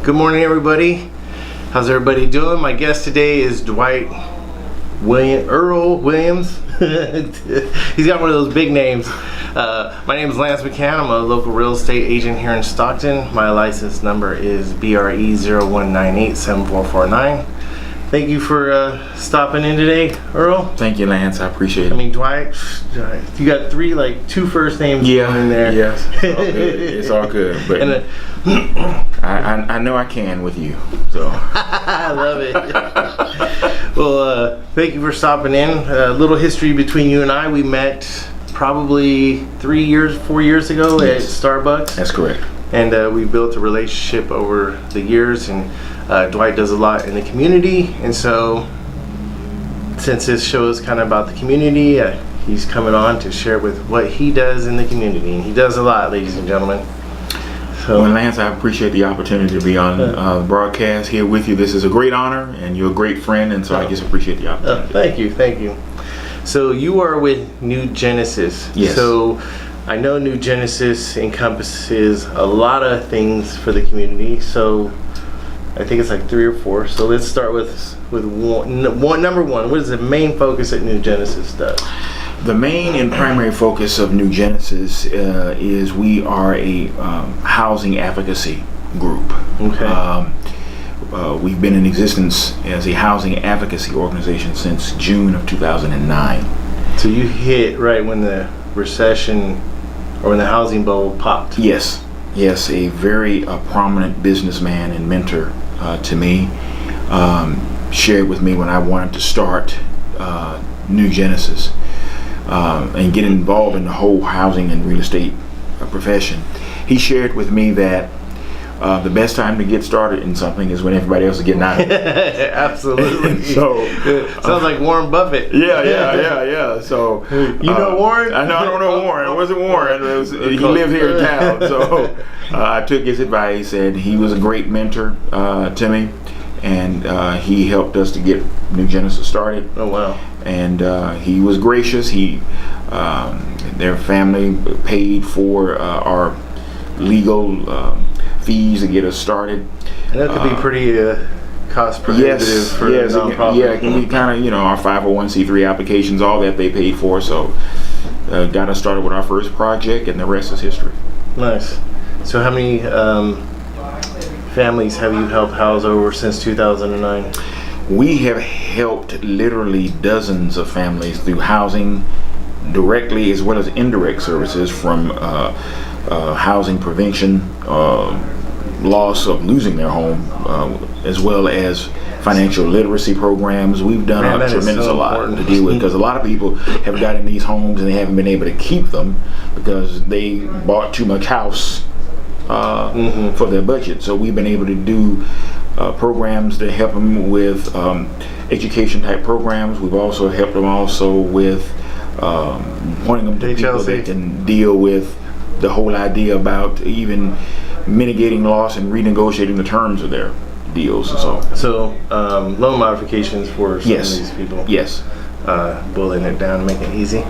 Good morning, everybody. How's everybody doing? My guest today is Dwight Earl Williams. He's got one of those big names. My name is Lance McHan. I'm a local real estate agent here in Stockton. My license number is BRE 01987449. Thank you for stopping in today, Earl. Thank you, Lance. I appreciate it. I mean, Dwight, you got two first names in there. Yes, it's all good. But and, I know I can with you, so. I love it. Well, thank you for stopping in. A little history between you and I. We met probably 4 years ago at Starbucks. That's correct. And we built a relationship over the years, and Dwight does a lot in the community, and so since this show is kind of about the community, he's coming on to share with what he does in the community, and he does a lot, ladies and gentlemen. So, well, Lance, I appreciate the opportunity to be on the broadcast here with you. This is a great honor, and you're a great friend, and so I just appreciate the opportunity. Thank you. So you are with New Genesis. Yes. So I know New Genesis encompasses a lot of things for the community. So I think it's like 3 or 4. So let's start with one. Number one, what is the main focus that New Genesis does? The main and primary focus of New Genesis is we are a housing advocacy group. Okay. We've been in existence as a housing advocacy organization since June of 2009. So you hit right when the recession or when the housing bubble popped. Yes, a very prominent businessman and mentor to me shared with me when I wanted to start New Genesis and get involved in the whole housing and real estate profession. He shared with me that the best time to get started in something is when everybody else is getting out of it. Absolutely. So sounds like Warren Buffett. Yeah. So you know Warren? I don't know Warren. It wasn't Warren. He lives here in town. So I took his advice, and he was a great mentor to me, and he helped us to get New Genesis started. Oh wow! And he was gracious. Their family paid for our legal fees to get us started. And that could be pretty cost prohibitive for a nonprofit. Yeah, it can be kind of, our 501c3 applications, all that they paid for. So got us started with our first project, and the rest is history. Nice. So how many families have you helped house over since 2009? We have helped literally dozens of families through housing directly as well as indirect services, from housing prevention, loss of losing their home, as well as financial literacy programs. We've done a tremendous lot to deal with, because a lot of people have gotten these homes and they haven't been able to keep them because they bought too much house for their budget. So we've been able to do programs to help them with education type programs. We've also helped them with pointing them to people that can deal with the whole idea about even mitigating loss and renegotiating the terms of their deals and so loan modifications for some of these people. Yes. Boiling it down to make it easy.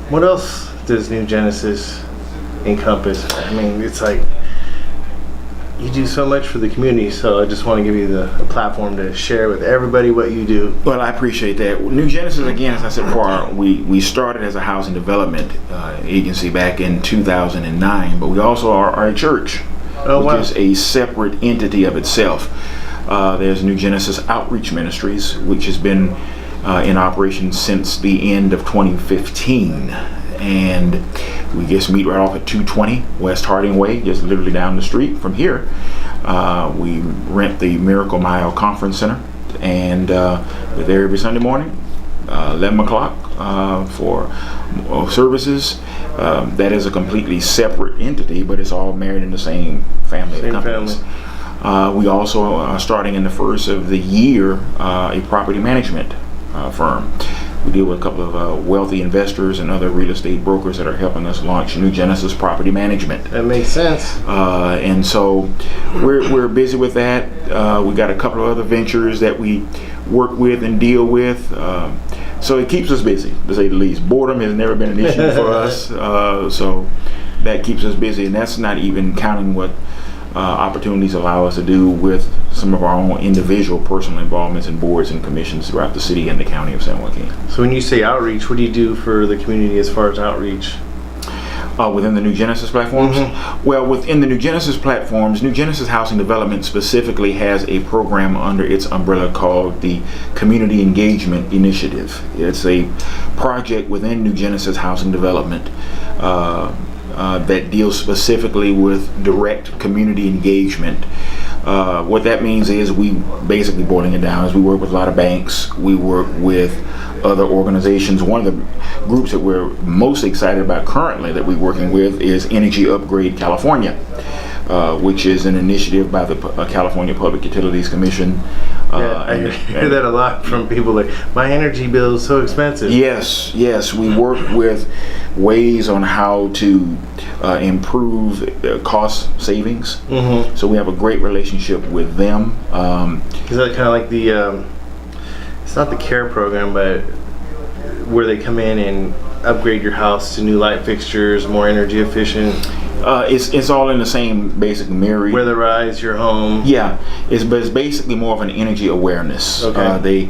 What else does New Genesis encompass? I mean, it's like you do so much for the community, so I just want to give you the platform to share with everybody what you do. Well, I appreciate that. New Genesis, again, as I said before, we started as a housing development agency back in 2009, but we also are a church, which is a separate entity of itself. There's New Genesis Outreach Ministries, which has been in operation since the end of 2015. And we just meet right off at 220 West Harding Way, just literally down the street from here. We rent the Miracle Mile Conference Center, and we're there every Sunday morning, 11 o'clock for services. That is a completely separate entity, but it's all married in the same family of companies. We also are starting in the first of the year a property management firm. We deal with a couple of wealthy investors and other real estate brokers that are helping us launch New Genesis Property Management. That makes sense. And so we're busy with that. We got a couple of other ventures that we work with and deal with. So it keeps us busy, to say the least. Boredom has never been an issue for us. So that keeps us busy, and that's not even counting what opportunities allow us to do with some of our own individual personal involvements in boards and commissions throughout the city and the county of San Joaquin. So when you say outreach, what do you do for the community as far as outreach? Within the New Genesis platforms? Well, within the New Genesis platforms, New Genesis Housing Development specifically has a program under its umbrella called the Community Engagement Initiative. It's a project within New Genesis Housing Development that deals specifically with direct community engagement. What that means is, we basically, boiling it down, is we work with a lot of banks, we work with other organizations. One of the groups that we're most excited about currently that we're working with is Energy Upgrade California, which is an initiative by the California Public Utilities Commission. I hear that a lot from people, like, my energy bill is so expensive. Yes, we work with ways on how to improve cost savings. So we have a great relationship with them. Is that kind of like the, it's not the CARE program, but where they come in and upgrade your house to new light fixtures, more energy efficient? It's all in the same basic myriad. Weatherize your home. Yeah, it's basically more of an energy awareness. Okay. They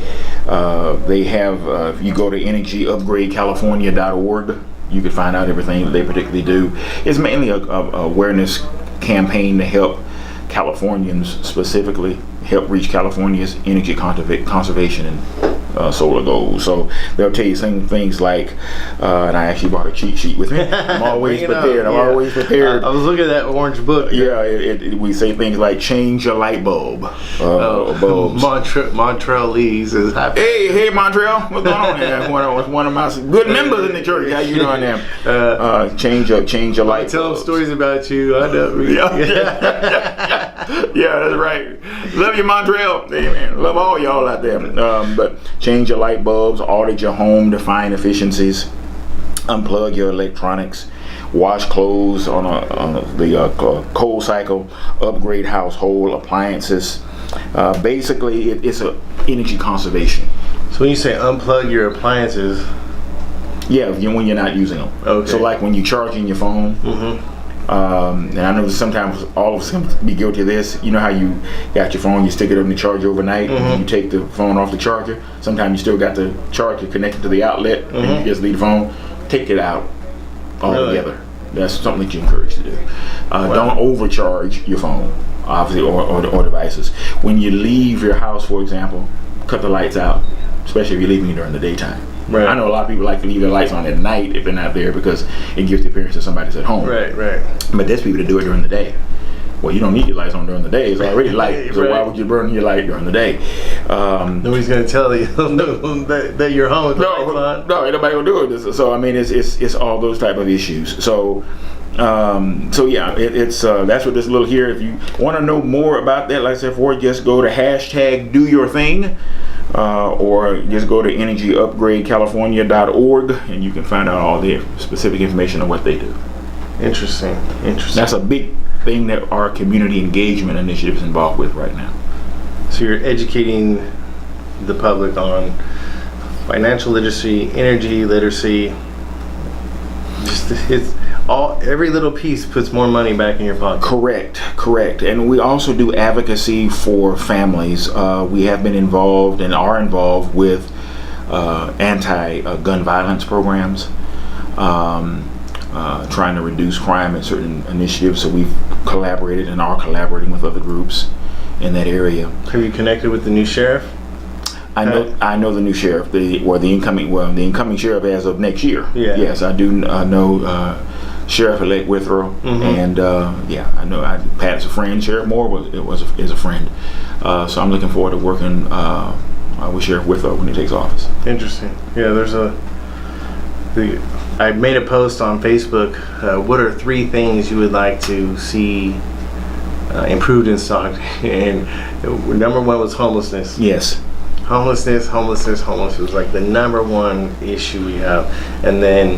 have, if you go to energyupgradecalifornia.org, you can find out everything that they particularly do. It's mainly a awareness campaign to help Californians specifically help reach California's energy conservation and solar goals. So they'll tell you some things like, and I actually brought a cheat sheet with me. I'm always prepared. I'm always prepared. I was looking at that orange book. Yeah, we say things like change your light bulb. Bulbs. Montreal Lees is happy. Hey, Montreal, what's going on there? One of my good members in the church. How you doing there? Change your light. Tell them bulbs. stories about you. I know. Yeah, that's right. Love you, Montreal. Amen. Love all y'all out there. But change your light bulbs, audit your home to find efficiencies, unplug your electronics, wash clothes on the cold cycle, upgrade household appliances. Basically, it's a energy conservation. So when you say unplug your appliances, yeah, when you're not using them. Okay. So like when you're charging your phone. And I know sometimes all of us can be guilty of this. You know how you got your phone, you stick it on the charger overnight, and you take the phone off the charger. Sometimes you still got the charger connected to the outlet, and you just leave the phone. Take it out altogether. Really? That's something that you're encouraged to do. Don't overcharge your phone, obviously, or devices. When you leave your house, for example, cut the lights out, especially if you're leaving during the daytime. Right. I know a lot of people like to leave their lights on at night if they're not there because it gives the appearance that somebody's at home. Right. But there's people that do it during the day. Well, you don't need your lights on during the day. It's already light. So why would you burn your light during the day? Nobody's going to tell you that you're home with the lights on. No, ain't nobody going to do it. So, I mean, it's all those type of issues. So yeah, it's that's what this little here. If you want to know more about that, like I said before, just go to #DoYourThing. Or just go to energyupgradecalifornia.org and you can find out all the specific information on what they do. Interesting. That's a big thing that our community engagement initiative is involved with right now. So you're educating the public on financial literacy, energy literacy. Every little piece puts more money back in your pocket. Correct. And we also do advocacy for families. We have been involved and are involved with anti-gun violence programs, trying to reduce crime in certain initiatives. So we've collaborated and are collaborating with other groups in that area. Have you connected with the new sheriff? I know the new sheriff, the incoming sheriff as of next year. Yeah. Yes, I do know Sheriff-elect Withrow, and I know Pat's a friend. Sheriff Moore is a friend, so I'm looking forward to working with Sheriff Withrow when he takes office. Interesting. Yeah, I made a post on Facebook. What are 3 things you would like to see improved in Stockton? And number 1 was homelessness. Yes. Homelessness was like the number 1 issue we have, and then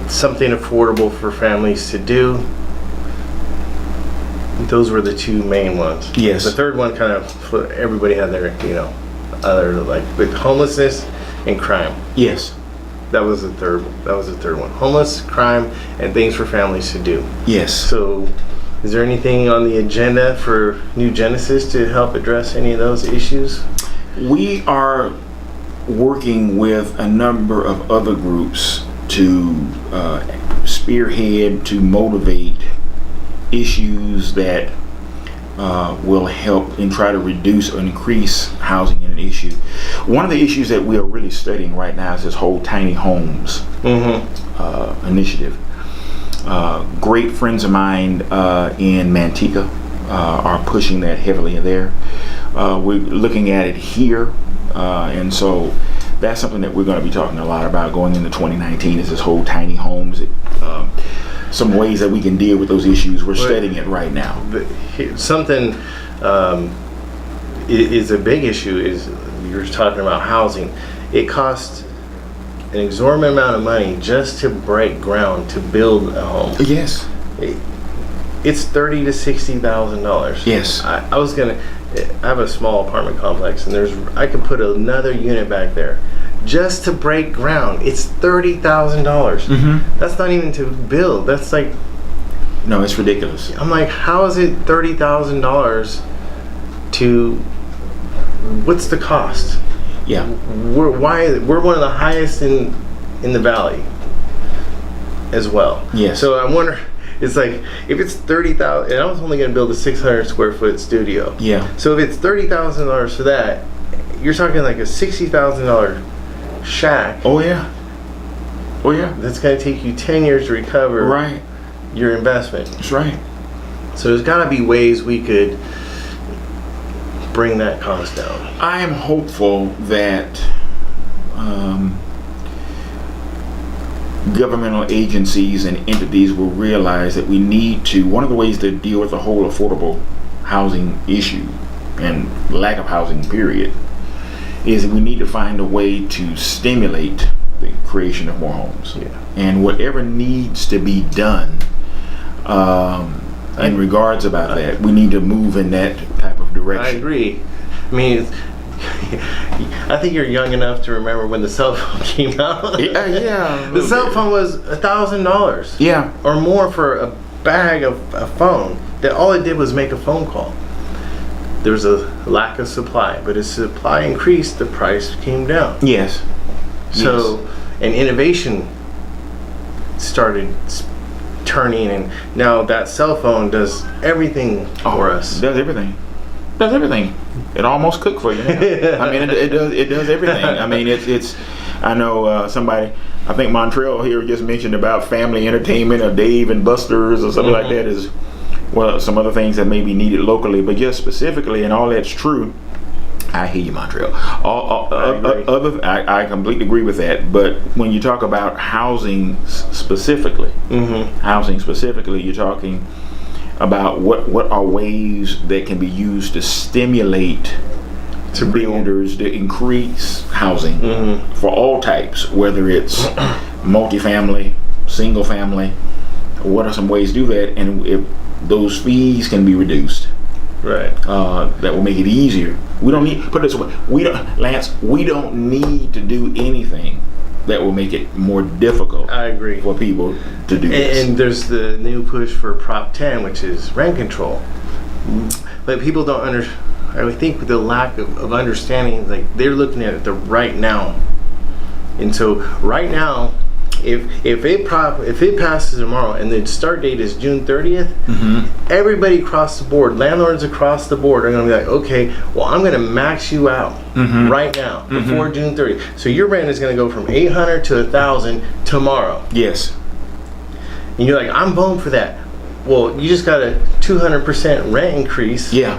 something affordable for families to do. Those were the 2 main ones. Yes. The third one kind of everybody had their other, like, with homelessness and crime. Yes. That was the third one. Homeless, crime, and things for families to do. Yes. So, is there anything on the agenda for New Genesis to help address any of those issues? We are working with a number of other groups to spearhead, to motivate issues that will help and try to reduce or increase housing in an issue. One of the issues that we are really studying right now is this whole tiny homes initiative. Great friends of mine in Manteca are pushing that heavily there. We're looking at it here, and so that's something that we're going to be talking a lot about going into 2019 is this whole tiny homes. Some ways that we can deal with those issues. We're studying it right now. Something is a big issue is you're talking about housing. It costs an exorbitant amount of money just to break ground to build a home. Yes. It's $30,000 to $60,000. Yes. I have a small apartment complex, and I could put another unit back there. Just to break ground, it's $30,000. That's not even to build. That's like, no, it's ridiculous. I'm like, how is it $30,000 to? What's the cost? Yeah, We're one of the highest in the valley as well. Yes. So I wonder. It's like if it's $30,000, and I was only going to build a 600 square foot studio. Yeah. So if it's $30,000 for that, you're talking like a $60,000 shack. Oh yeah. Oh yeah. That's going to take you 10 years to recover. Right. Your investment. That's right. So there's got to be ways we could bring that cost down. I am hopeful that governmental agencies and entities will realize that we need to, one of the ways to deal with the whole affordable housing issue and lack of housing period is that we need to find a way to stimulate the creation of more homes. Yeah. And whatever needs to be done in regards about that, we need to move in that type of direction. I agree. I mean, I think you're young enough to remember when the cell phone came out. Yeah. The cell phone was $1,000. Yeah. Or more for a bag of a phone. That all it did was make a phone call. There was a lack of supply, but as supply increased, the price came down. Yes. So, and innovation started turning, and now that cell phone does everything for us. Does everything. Does everything. It almost cooked for you. I mean, it does everything. I mean, it's. I know somebody. I think Montreal here just mentioned about family entertainment or Dave and Buster's or something like that. Is well, some other things that may be needed locally, but just specifically, and all that's true. I hear you, Montreal. I completely agree with that. But when you talk about housing specifically, you're talking about what are ways that can be used to stimulate to builders to increase housing for all types, whether it's multifamily, single family. What are some ways to do that? And if those fees can be reduced, right? That will make it easier. We don't need, put it this way, we don't need to do anything that will make it more difficult. I agree. For people to do this. And there's the new push for Prop 10, which is rent control. But people don't understand. I think with the lack of understanding, like they're looking at it the right now. And so right now, if it passes tomorrow and the start date is June 30th, everybody across the board, landlords across the board are going to be like, okay, well, I'm going to max you out right now before June 30th. So your rent is going to go from $800 to $1,000 tomorrow. Yes. And you're like, I'm voting for that. Well, you just got a 200% rent increase. Yeah.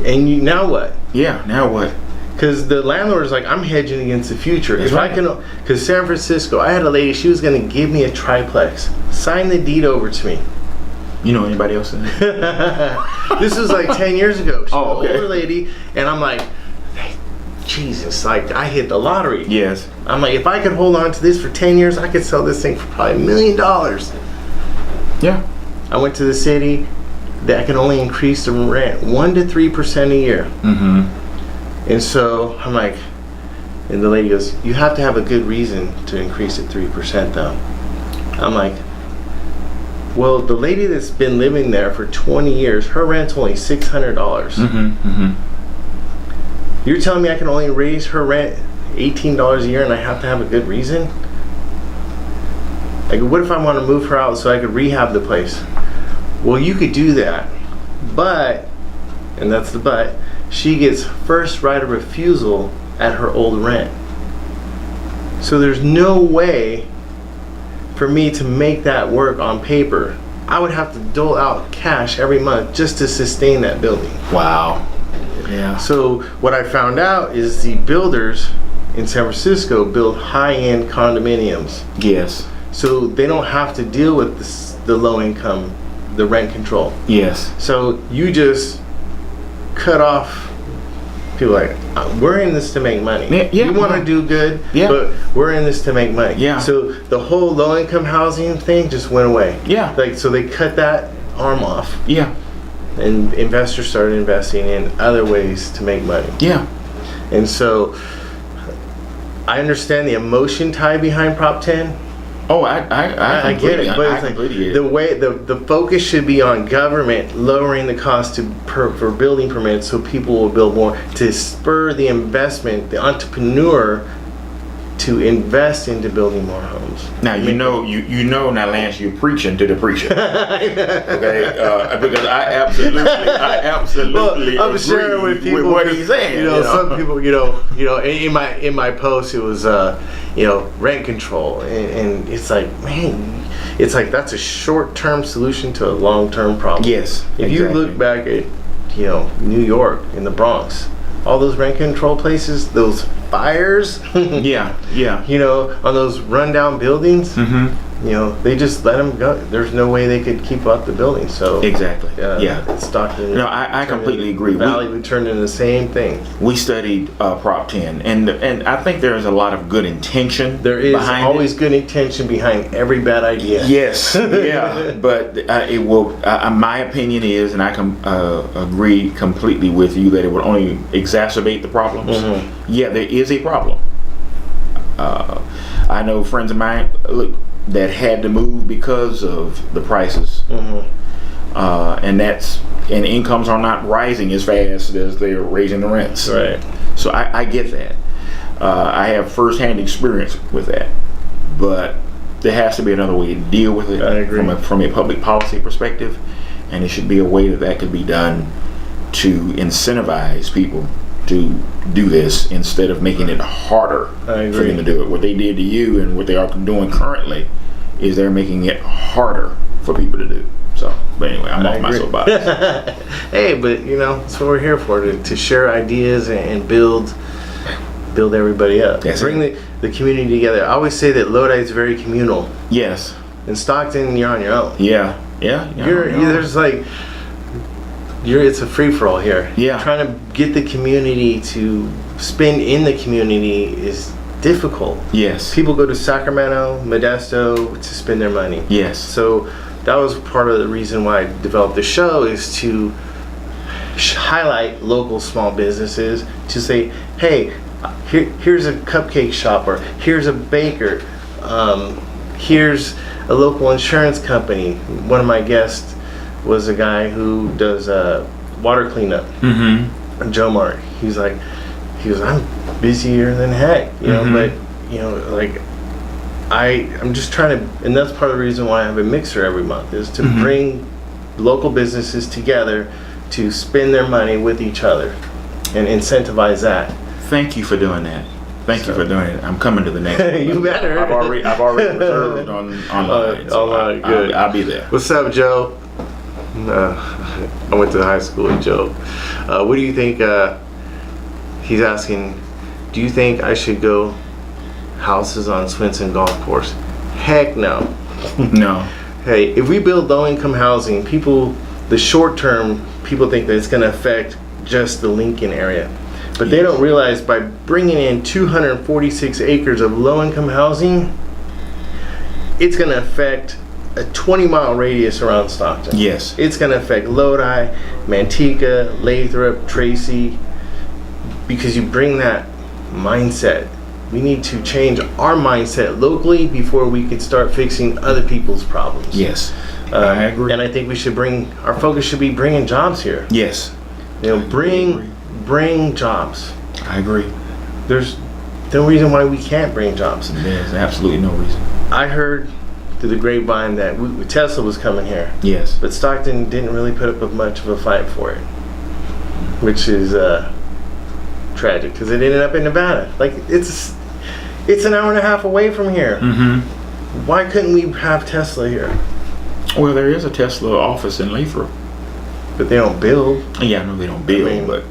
And now what? Yeah, now what? Because the landlord is like, I'm hedging against the future. That's if right. I can, because San Francisco, I had a lady, she was going to give me a triplex. Sign the deed over to me. You know anybody else in there? This was like 10 years ago. She's an older lady, and I'm like, hey, Jesus, like I hit the lottery. Yes. I'm like, if I could hold on to this for 10 years, I could sell this thing for probably $1 million. Yeah. I went to the city. That can only increase the rent 1 to 3% a year. And so I'm like, And the lady goes, you have to have a good reason to increase it 3% though. I'm like, well, the lady that's been living there for 20 years, her rent's only $600. You're telling me I can only raise her rent $18 a year and I have to have a good reason? Like, what if I want to move her out so I could rehab the place? Well, you could do that, but, and that's the but, she gets first right of refusal at her old rent. So there's no way for me to make that work on paper. I would have to dole out cash every month just to sustain that building. Wow. Yeah. So what I found out is the builders in San Francisco build high-end condominiums. Yes. So they don't have to deal with the low income, the rent control. Yes. So you just cut off people like, we're in this to make money. Yeah. You want to do good, but we're in this to make money. Yeah. So the whole low income housing thing just went away. Yeah. Like, so they cut that arm off. Yeah. And investors started investing in other ways to make money. Yeah. And so I understand the emotion tied behind Prop 10. Oh, I get it, but it's like the way the focus should be on government lowering the cost for building permits, so people will build more, to spur the investment, the entrepreneur, to invest into building more homes. Now you know now, Lance, you're preaching to the preacher. Okay, because I absolutely well, I'm agree sharing with people what he's saying. You know, some people, in my post it was rent control, and it's like, man, it's like that's a short-term solution to a long-term problem. Yes, if you look back at New York in the Bronx, all those rent control places, those fires, yeah, on those rundown buildings, they just let them go. There's no way they could keep up the building. So exactly, it's Stockton. No, I completely agree. Valley would turn into the same thing. We studied Prop 10, and I think there is a lot of good intention. There is always it. Good intention behind every bad idea. Yes, yeah, but it will. My opinion is, and I can agree completely with you, that it would only exacerbate the problems. Yeah, there is a problem. I know friends of mine that had to move because of the prices, and incomes are not rising as fast as they're raising the rents. Right. So I get that. I have firsthand experience with that, but there has to be another way to deal with it. I agree. From a public policy perspective, and it should be a way that could be done to incentivize people to do this instead of making it harder for them to do it. What they did to you and what they are doing currently is they're making it harder for people to do. So, but anyway, I'm off my soapbox. Hey, but that's what we're here for, to share ideas and build everybody up. Bring the community together. I always say that Lodi is very communal. Yes. In Stockton, you're on your own. Yeah. It's a free-for-all here. Yeah. Trying to get the community to spend in the community is difficult. Yes. People go to Sacramento, Modesto to spend their money. Yes. So that was part of the reason why I developed the show, is to highlight local small businesses, to say, hey, here's a cupcake shop, or here's a baker, here's a local insurance company. One of my guests was a guy who does water cleanup. Joe Mark. He was I'm busier than heck, but I'm just trying to, and that's part of the reason why I have a mixer every month, is to bring local businesses together to spend their money with each other and incentivize that. Thank you for doing that. Thank you for doing it. I'm coming to the next one. You better. I've already reserved online. Good. I'll be there. What's up, Joe? I went to high school with Joe. What do you think? He's asking, do you think I should go houses on Swenson Golf Course? Heck no. No. Hey, if we build low-income housing, the short-term, people think that it's going to affect just the Lincoln area. But they don't realize, by bringing in 246 acres of low-income housing, it's going to affect a 20-mile radius around Stockton. Yes. It's going to affect Lodi, Manteca, Lathrop, Tracy, because you bring that mindset. we need to change our mindset locally before we can start fixing other people's problems. Yes, I agree. And I think we should our focus should be bringing jobs here. Yes. Bring jobs. I agree. There's no reason why we can't bring jobs. There's absolutely no reason. I heard through the grapevine that Tesla was coming here. Yes. But Stockton didn't really put up much of a fight for it, which is tragic because it ended up in Nevada. Like it's an hour and a half away from here. Mm-hmm. Why couldn't we have Tesla here? Well, there is a Tesla office in Lathrop. But they don't build. Yeah, I know they don't build, but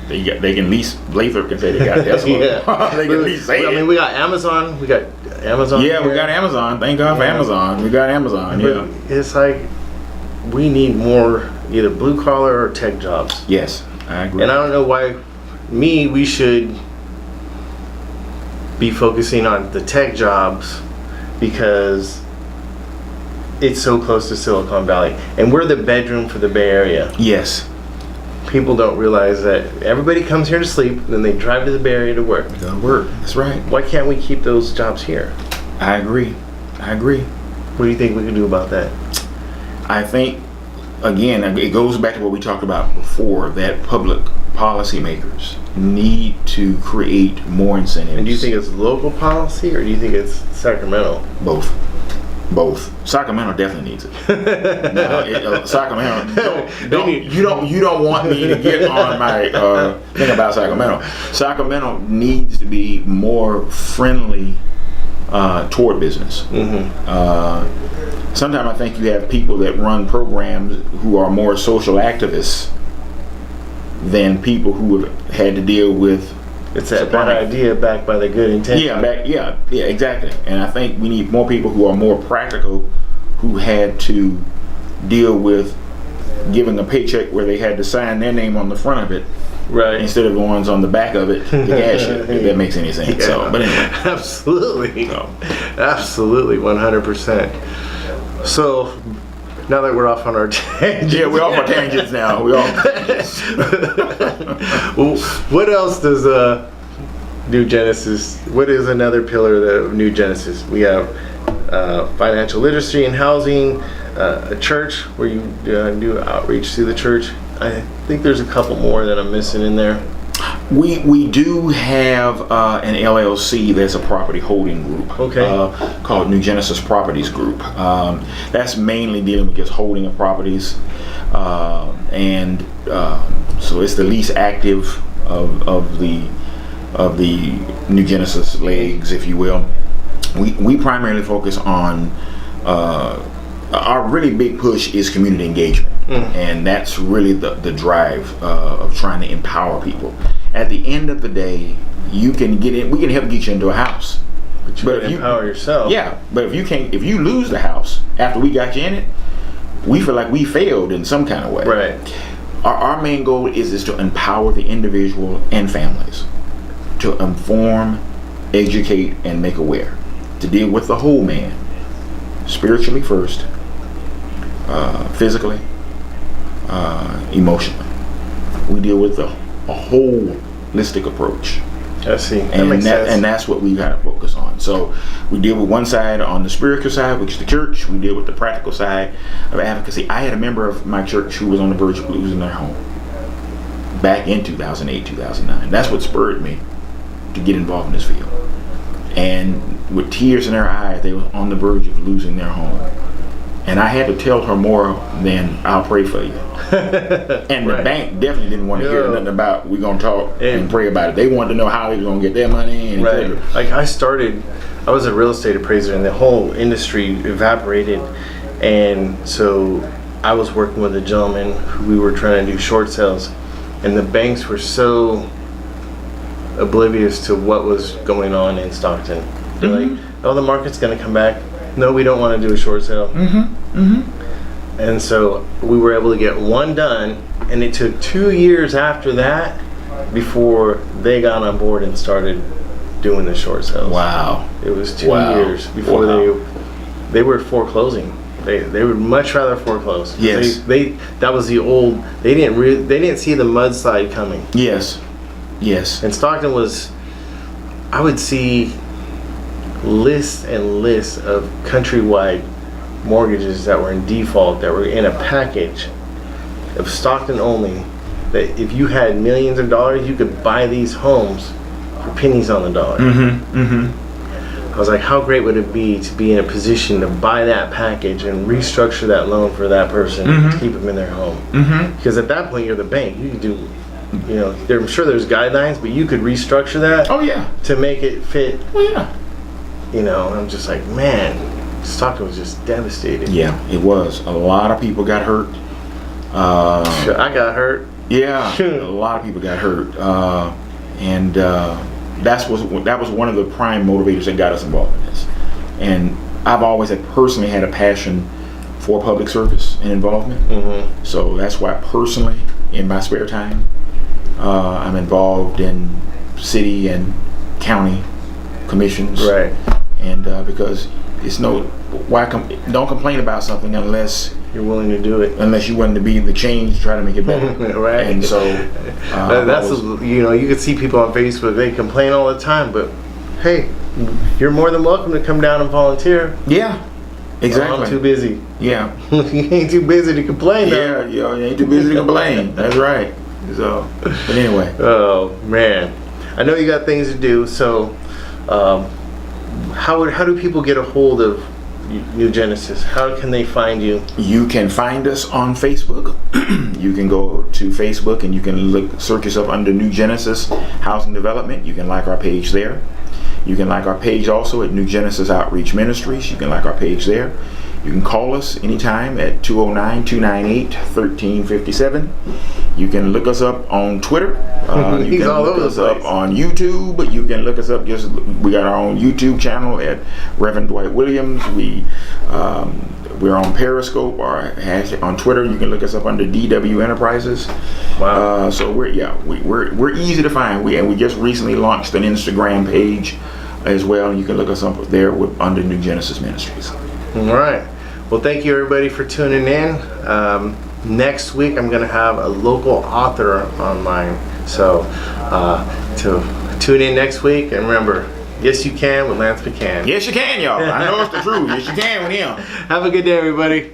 they can lease. Lathrop can say they got Tesla. Yeah. They can lease. I mean, we got Amazon. We got Amazon. Yeah, here. We got Amazon. Thank God for Amazon. We got Amazon. But yeah. It's like we need more either blue collar or tech jobs. Yes, I agree. And I don't know why we should be focusing on the tech jobs because it's so close to Silicon Valley. And we're the bedroom for the Bay Area. Yes. People don't realize that everybody comes here to sleep, then they drive to the Bay Area to work. Go to work. That's right. Why can't we keep those jobs here? I agree. What do you think we can do about that? I think, again, it goes back to what we talked about before, that public policymakers need to create more incentives. And do you think it's local policy or do you think it's Sacramento? Both. Sacramento definitely needs it. No, Sacramento. You don't want me to get on my thing about Sacramento. Sacramento needs to be more friendly toward business. Mm-hmm. Sometimes I think you have people that run programs who are more social activists than people who have had to deal with. It's that bad idea backed by the good intention. Yeah, exactly. And I think we need more people who are more practical, who had to deal with giving a paycheck where they had to sign their name on the front of it, right, instead of the ones on the back of it to cash it. If that makes any sense. Yeah. So, but anyway, absolutely, 100%. So. Now that we're off on our tangents. Yeah, we're off our tangents now. We're off. Well, what else does New Genesis? What is another pillar of New Genesis? We have financial literacy and housing, a church where you do outreach through the church. I think there's a couple more that I'm missing in there. We do have an LLC that's a property holding group, called New Genesis Properties Group. That's mainly dealing with just holding of properties, and so it's the least active of the New Genesis legs, if you will. We primarily focus on our really big push is community engagement, and that's really the drive of trying to empower people. At the end of the day, you can get in. We can help get you into a house, but if you empower yourself. Yeah, but if you lose the house after we got you in it, we feel like we failed in some kind of way. Right. Our main goal is to empower the individual and families, to inform, educate, and make aware, to deal with the whole man, spiritually first, physically, emotionally. We deal with a holistic approach. I see. That makes sense. And that's what we got to focus on. So we deal with one side on the spiritual side, which is the church. We deal with the practical side of advocacy. I had a member of my church who was on the verge of losing their home back in 2008, 2009. That's what spurred me to get involved in this field. And with tears in their eyes, they were on the verge of losing their home. And I had to tell her more than I'll pray for you. And the bank definitely didn't want to hear nothing about we're going to talk and pray about it. They wanted to know how they were going to get their money. And like I was a real estate appraiser and the whole industry evaporated. And so I was working with a gentleman who we were trying to do short sales. And the banks were so oblivious to what was going on in Stockton. They're like, oh, the market's going to come back. No, we don't want to do a short sale. And so we were able to get one done, and it took 2 years after that before they got on board and started doing the short sales. Wow. It was 2 years before they were foreclosing. They would much rather foreclose. Yes. That was the old. They didn't see the mudslide coming. Yes. And Stockton was. I would see lists and lists of countrywide mortgages that were in default, that were in a package of Stockton only, that if you had millions of dollars, you could buy these homes for pennies on the dollar. I was like, how great would it be to be in a position to buy that package and restructure that loan for that person to keep them in their home? Because at that point, you're the bank. You could do, you know, I'm sure there's guidelines, but you could restructure that. Oh yeah. To make it fit. Oh yeah. You know, I'm just like, man, Stockton was just devastated. Yeah, it was. A lot of people got hurt. I got hurt. Yeah, a lot of people got hurt, and that was one of the prime motivators that got us involved in this. And I've always personally had a passion for public service and involvement. So that's why personally, in my spare time, I'm involved in city and county commissions. Right. And because it's don't complain about something unless you're willing to do it. Unless you want to be the change to try to make it better. Right. And so you know, you can see people on Facebook, they complain all the time, but hey, you're more than welcome to come down and volunteer. Yeah. Exactly. I'm too busy. Yeah. You ain't too busy to complain though. Yeah, you ain't too busy to complain. That's right. So, but anyway. Oh man, I know you got things to do. So, how do people get a hold of New Genesis? How can they find you? You can find us on Facebook. You can go to Facebook and you can search us up under New Genesis Housing Development. You can like our page there. You can like our page also at New Genesis Outreach Ministries. You can like our page there. You can call us anytime at 209-298-1357. You can look us up on Twitter. You can look us up on YouTube. You can look us up. We got our own YouTube channel at Reverend Dwight Williams. We're on Periscope or on Twitter. You can look us up under DW Enterprises. Wow. So we're easy to find. We just recently launched an Instagram page as well. You can look us up there under New Genesis Ministries. All right. Well, thank you everybody for tuning in. Next week I'm going to have a local author online. So to tune in next week, and remember, yes you can with Lance McHan. Yes you can, y'all. I know it's the truth. Yes you can with him. Have a good day, everybody.